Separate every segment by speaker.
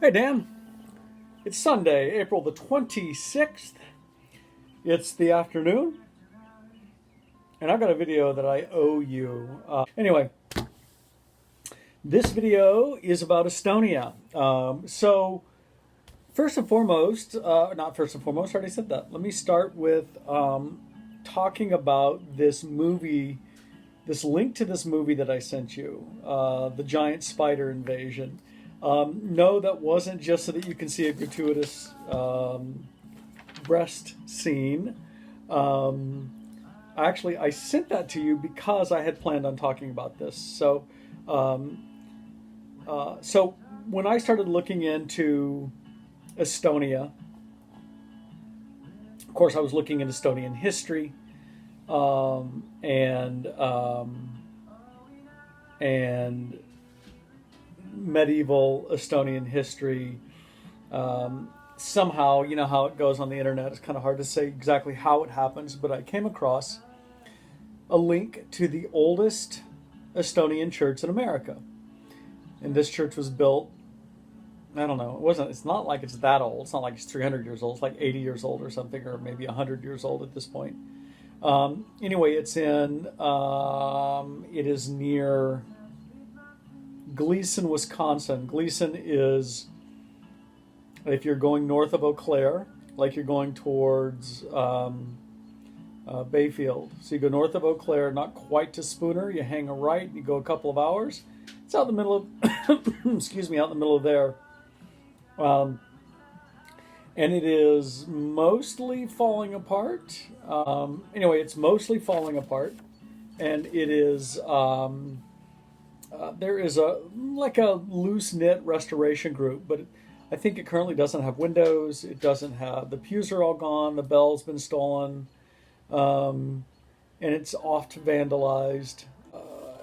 Speaker 1: Hey Dan, it's Sunday, April the 26th. It's the afternoon, and I've got a video that I owe you. Anyway, this video is about Estonia. First and foremost, not first and foremost, I already said that. Let me start with talking about this movie, this link to this movie that I sent you, the giant spider invasion. No, that wasn't just so that you can see a gratuitous breast scene. Actually, I sent that to you because I had planned on talking about this. So when I started looking into Estonia, of course, I was looking into Estonian history and medieval Estonian history. Somehow, you know how it goes on the internet. It's kind of hard to say exactly how it happens, but I came across a link to the oldest Estonian church in America. And this church was built, I don't know, it's not like it's that old. It's not like it's 300 years old. It's like 80 years old or something, or maybe 100 years old at this point. Anyway, it is near Gleason, Wisconsin. Gleason is, if you're going north of Eau Claire, like you're going towards Bayfield. So you go north of Eau Claire, not quite to Spooner. You hang a right, you go a couple of hours. It's out in the middle of, excuse me, out in the middle of there. And it is mostly falling apart. Anyway, it's mostly falling apart. And it is, there is a loose-knit restoration group, but I think it currently doesn't have windows. It doesn't have, the pews are all gone, the bell's been stolen, and it's oft vandalized.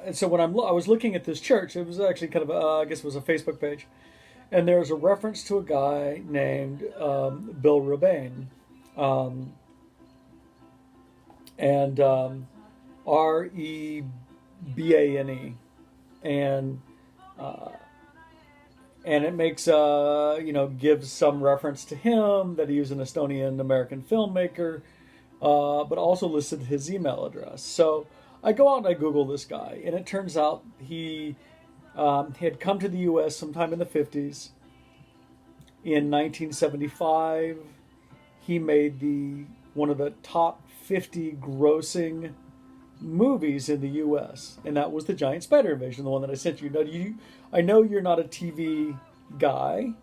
Speaker 1: And so when I was looking at this church, it was actually kind of, I guess it was a Facebook page, and there's a reference to a guy named Bill Rebane, and Rebane, and it makes gives some reference to him, that he was an Estonian American filmmaker, but also listed his email address. So I go out and I Google this guy, and it turns out he had come to the U.S. sometime in the 50s. In 1975, he made one of the top 50 grossing movies in the U.S., and that was the Giant Spider Invasion, the one that I sent you. Now, I know you're not a TV guy,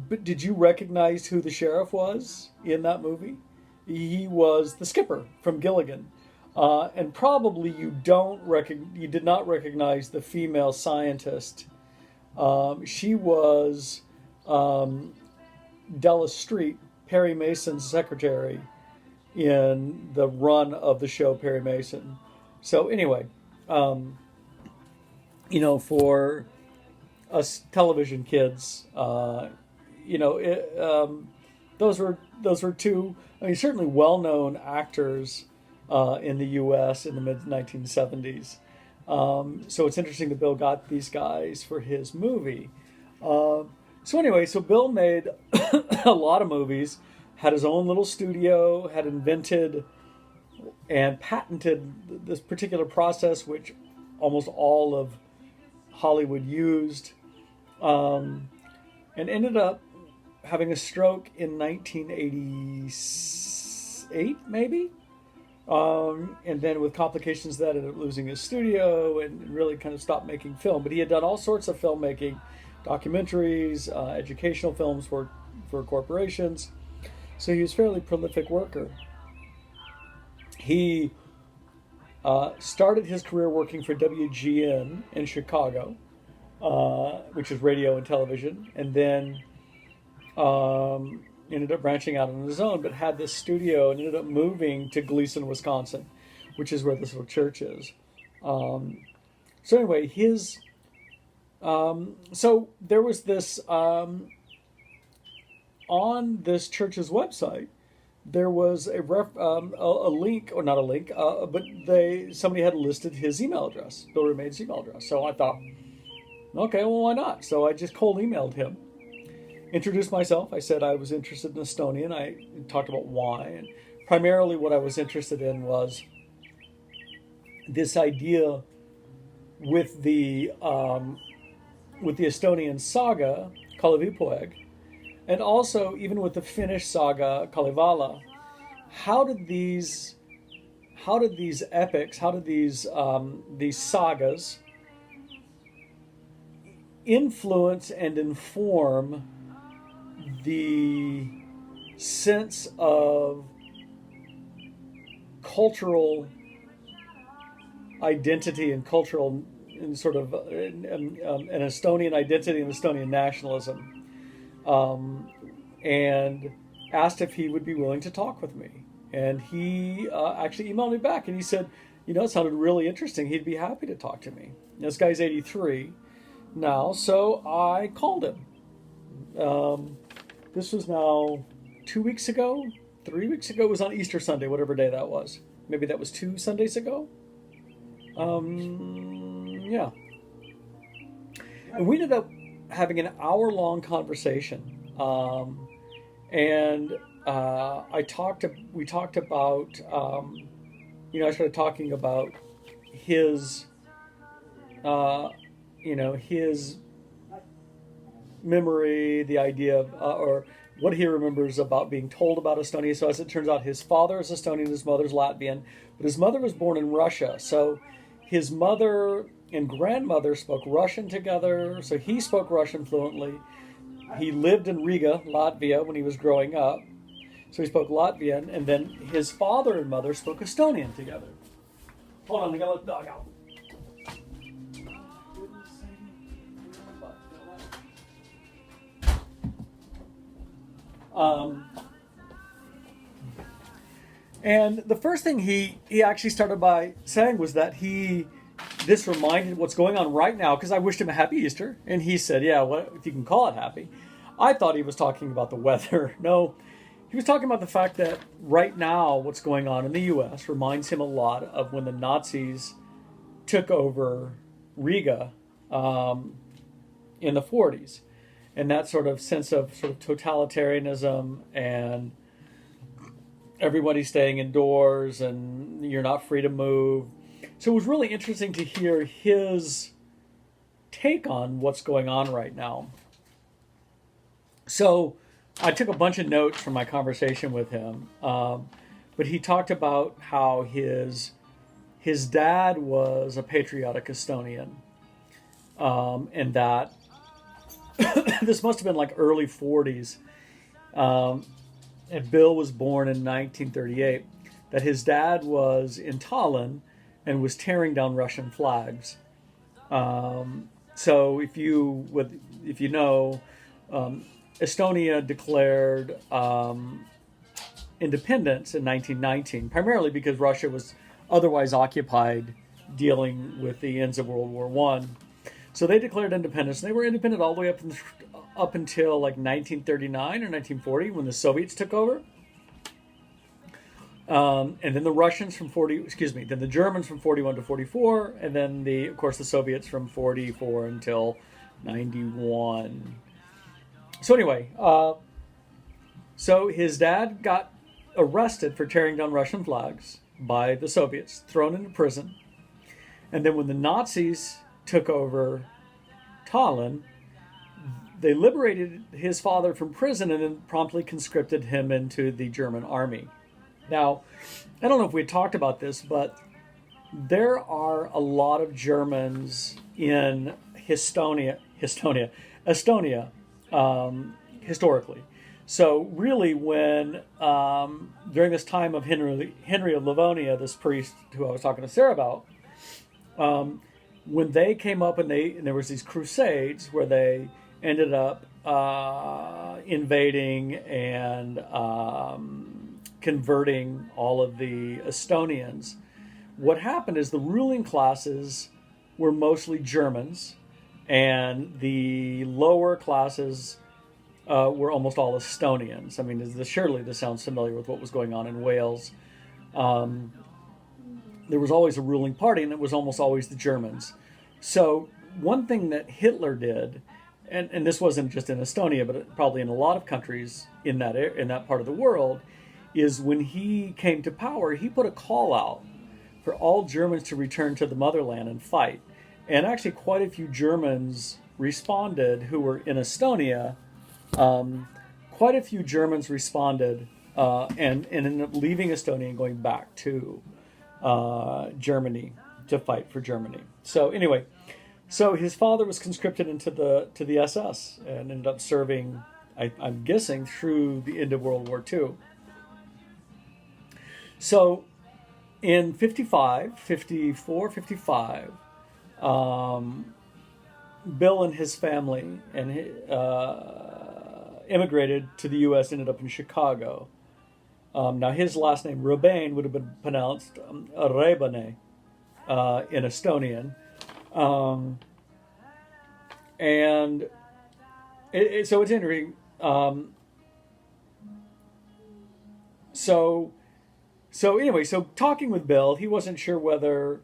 Speaker 1: but did you recognize who the sheriff was in that movie? He was the skipper from Gilligan. And probably you did not recognize the female scientist. She was Della Street, Perry Mason's secretary, in the run of the show Perry Mason. So anyway, for us television kids, those were two, certainly well-known actors in the U.S. in the mid-1970s. So it's interesting that Bill got these guys for his movie. So Bill made a lot of movies, had his own little studio, had invented and patented this particular process, which almost all of Hollywood used, and ended up having a stroke in 1988, maybe. And then with complications that ended up losing his studio and really kind of stopped making film. But he had done all sorts of filmmaking, documentaries, educational films for corporations. So he was a fairly prolific worker. He started his career working for WGN in Chicago, which is radio and television, and then ended up branching out on his own, but had this studio and ended up moving to Gleason, Wisconsin, which is where this little church is. So there was this, on this church's website, there was a link, or not a link, but somebody had listed his email address, Bill Remain's email address. So I thought, okay, well, why not? So I just cold emailed him. introduced myself. I said I was interested in Estonia, and I talked about why. And primarily, what I was interested in was this idea with the Estonian saga Kalevipoeg, and also even with the Finnish saga Kalevala. How did these epics, how did these sagas influence and inform the sense of cultural identity and cultural and sort of an Estonian identity and Estonian nationalism, and asked if he would be willing to talk with me. And he actually emailed me back, and he said, it sounded really interesting. He'd be happy to talk to me. This guy's 83 now, so I called him. This was now 2 weeks ago, 3 weeks ago. It was on Easter Sunday, whatever day that was. Maybe that was 2 Sundays ago. Yeah. And we ended up having an hour-long conversation. And we talked about, I started talking about his, his memory, the idea of, or what he remembers about being told about Estonia. So as it turns out, his father is Estonian, his mother's Latvian, but his mother was born in Russia. So his mother and grandmother spoke Russian together, so he spoke Russian fluently. He lived in Riga, Latvia, when he was growing up, so he spoke Latvian, and then his father and mother spoke Estonian together. Hold on, I gotta let the dog out. And the first thing he actually started by saying was that this reminded what's going on right now, because I wished him a happy Easter, and he said, yeah, what if you can call it happy. I thought he was talking about the weather. No, he was talking about the fact that right now what's going on in the U.S. reminds him a lot of when the Nazis took over Riga in the 40s. And that sort of sense of sort of totalitarianism and everybody staying indoors and you're not free to move. So it was really interesting to hear his take on what's going on right now. So I took a bunch of notes from my conversation with him, but he talked about how his dad was a patriotic Estonian, and that this must have been like early 40s, and Bill was born in 1938, that his dad was in Tallinn and was tearing down Russian flags. So if you know, Estonia declared independence in 1919, primarily because Russia was otherwise occupied dealing with the ends of World War One. So they declared independence, and they were independent all the way up until like 1939 or 1940 when the Soviets took over. And then the Russians then the Germans from 41 to 44, and then of course the Soviets from 44 until 91. So anyway, so his dad got arrested for tearing down Russian flags by the Soviets, thrown into prison. And then when the Nazis took over Tallinn, they liberated his father from prison and then promptly conscripted him into the German army. Now, I don't know if we talked about this, but there are a lot of Germans in Estonia, historically. So really when, during this time of Henry of Livonia, this priest who I was talking to Sarah about, when they came up and there was these crusades where they ended up invading and converting all of the Estonians, what happened is the ruling classes were mostly Germans, and the lower classes were almost all Estonians. I mean, surely this sounds familiar with what was going on in Wales. There was always a ruling party, and it was almost always the Germans. So one thing that Hitler did, and this wasn't just in Estonia, but probably in a lot of countries in that part of the world, is when he came to power, he put a call out for all Germans to return to the motherland and fight. And actually, quite a few Germans responded who were in Estonia. Quite a few Germans responded and ended up leaving Estonia and going back to Germany to fight for Germany. So anyway, so his father was conscripted into the SS and ended up serving, I'm guessing, through the end of World War II. So in 54, 55, Bill and his family immigrated to the U.S., ended up in Chicago. Now, his last name, Rebane, would have been pronounced Rebane in Estonian. And so it's interesting. So anyway, so talking with Bill, he wasn't sure whether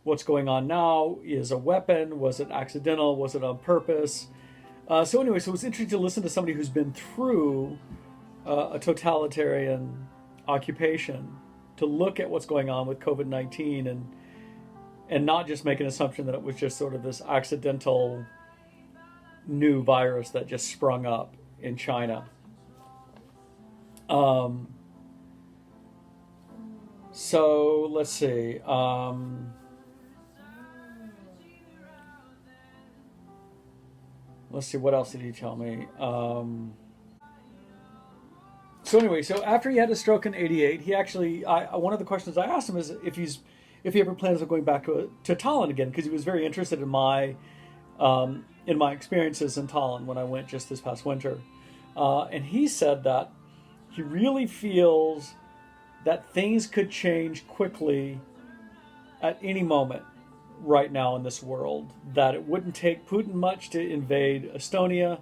Speaker 1: what's going on now is a weapon. Was it accidental? Was it on purpose? So anyway, so it's interesting to listen to somebody who's been through a totalitarian occupation to look at what's going on with COVID-19 and not just make an assumption that it was just sort of this accidental new virus that just sprung up in China. So let's see. Let's see, what else did he tell me? So anyway, so after he had a stroke in '88, he actually, one of the questions I asked him is if he ever plans on going back to Tallinn again, because he was very interested in my experiences in Tallinn when I went just this past winter. And he said that he really feels that things could change quickly at any moment right now in this world, that it wouldn't take Putin much to invade Estonia,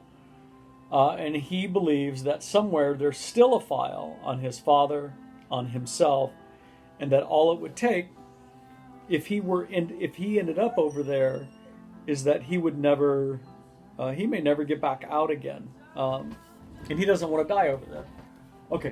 Speaker 1: and he believes that somewhere there's still a file on his father, on himself, and that all it would take if he ended up over there is that he would never he may never get back out again, and he doesn't want to die over there.